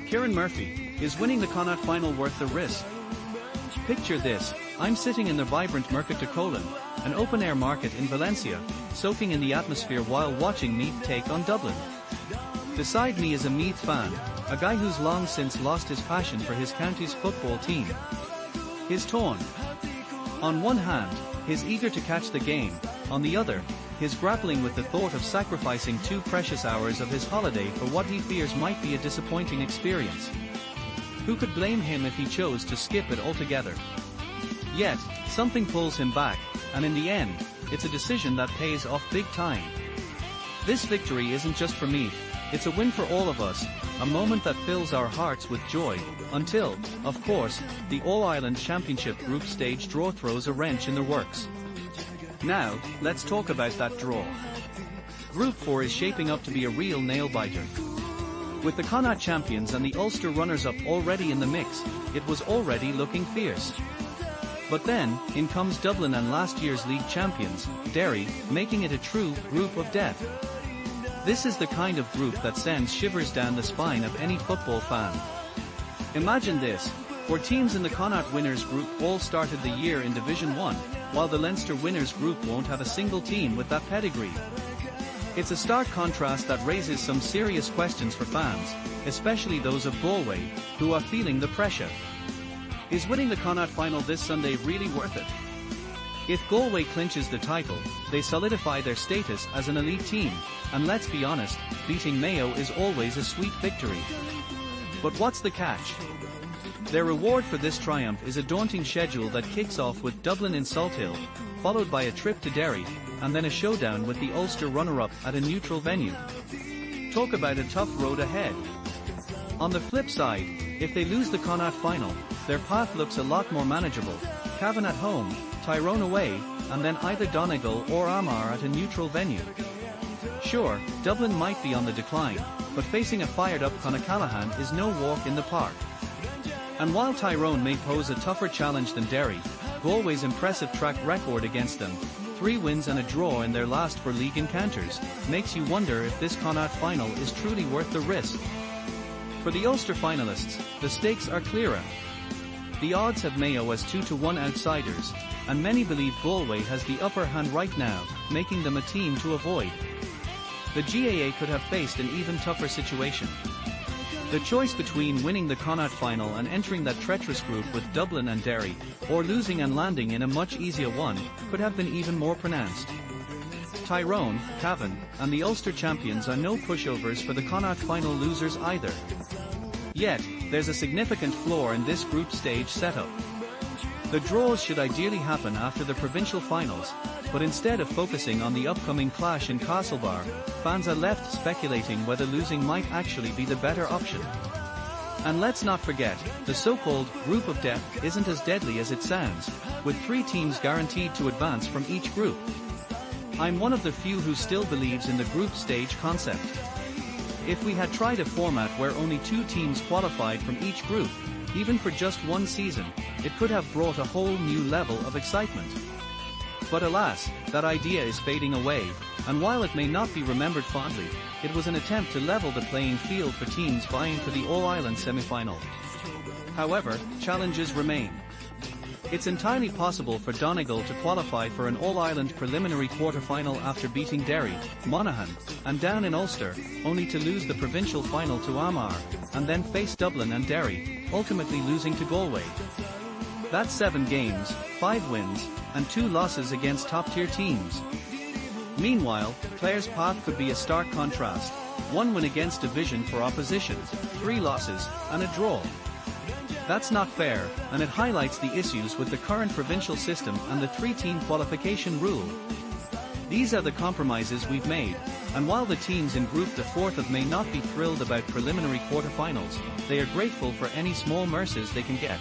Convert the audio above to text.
Ciarán Murphy, is winning the Connacht final worth the risk? Picture this, I'm sitting in the vibrant Mercat de Colin, an open-air market in Valencia, soaking in the atmosphere while watching Meath take on Dublin. Beside me is a Meath fan, a guy who's long since lost his passion for his county's football team. He's torn. On one hand, he's eager to catch the game, on the other, he's grappling with the thought of sacrificing 2 precious hours of his holiday for what he fears might be a disappointing experience. Who could blame him if he chose to skip it altogether? Yet, something pulls him back, and in the end, it's a decision that pays off big time. This victory isn't just for Meath, it's a win for all of us, a moment that fills our hearts with joy, until, of course, the All-Ireland Championship group stage draw throws a wrench in the works. Now, let's talk about that draw. Group 4 is shaping up to be a real nail-biter. With the Connacht champions and the Ulster runners-up already in the mix, it was already looking fierce. But then, in comes Dublin and last year's league champions, Derry, making it a true group of death. This is the kind of group that sends shivers down the spine of any football fan. Imagine this, 4 teams in the Connacht winners group all started the year in Division 1, while the Leinster winners group won't have a single team with that pedigree. It's a stark contrast that raises some serious questions for fans, especially those of Galway, who are feeling the pressure. Is winning the Connacht final this Sunday really worth it? If Galway clinches the title, they solidify their status as an elite team, and let's be honest, beating Mayo is always a sweet victory. But what's the catch? Their reward for this triumph is a daunting schedule that kicks off with Dublin in Salthill, followed by a trip to Derry, and then a showdown with the Ulster runner-up at a neutral venue. Talk about a tough road ahead. On the flip side, if they lose the Connacht final, their path looks a lot more manageable. Cavan at home, Tyrone away, and then either Donegal or Armagh at a neutral venue. Sure, Dublin might be on the decline, but facing a fired-up Connacht is no walk in the park. And while Tyrone may pose a tougher challenge than Derry, Galway's impressive track record against them, 3 wins and a draw in their last 4 league encounters, makes you wonder if this Connacht final is truly worth the risk. For the Ulster finalists, the stakes are clearer. The odds have Mayo as 2-1 outsiders, and many believe Galway has the upper hand right now, making them a team to avoid. The GAA could have faced an even tougher situation. The choice between winning the Connacht final and entering that treacherous group with Dublin and Derry, or losing and landing in a much easier one, could have been even more pronounced. Tyrone, Cavan, and the Ulster champions are no pushovers for the Connacht final losers either. Yet, there's a significant flaw in this group stage setup. The draws should ideally happen after the provincial finals, but instead of focusing on the upcoming clash in Castlebar, fans are left speculating whether losing might actually be the better option. And let's not forget, the so-called group of death isn't as deadly as it sounds, with 3 teams guaranteed to advance from each group. I'm one of the few who still believes in the group stage concept. If we had tried a format where only 2 teams qualified from each group, even for just 1 season, it could have brought a whole new level of excitement. But alas, that idea is fading away, and while it may not be remembered fondly, it was an attempt to level the playing field for teams vying for the All-Ireland semi-final. However, challenges remain. It's entirely possible for Donegal to qualify for an All-Ireland preliminary quarter-final after beating Derry, Monaghan, and Down in Ulster, only to lose the provincial final to Armagh, and then face Dublin and Derry, ultimately losing to Galway. That's 7 games, 5 wins, and 2 losses against top-tier teams. Meanwhile, Clare's path could be a stark contrast: 1 win against division for opposition, 3 losses, and a draw. That's not fair, and it highlights the issues with the current provincial system and the 3-team qualification rule. These are the compromises we've made, and while the teams in Group the 4th may not be thrilled about preliminary quarterfinals, they are grateful for any small mercies they can get.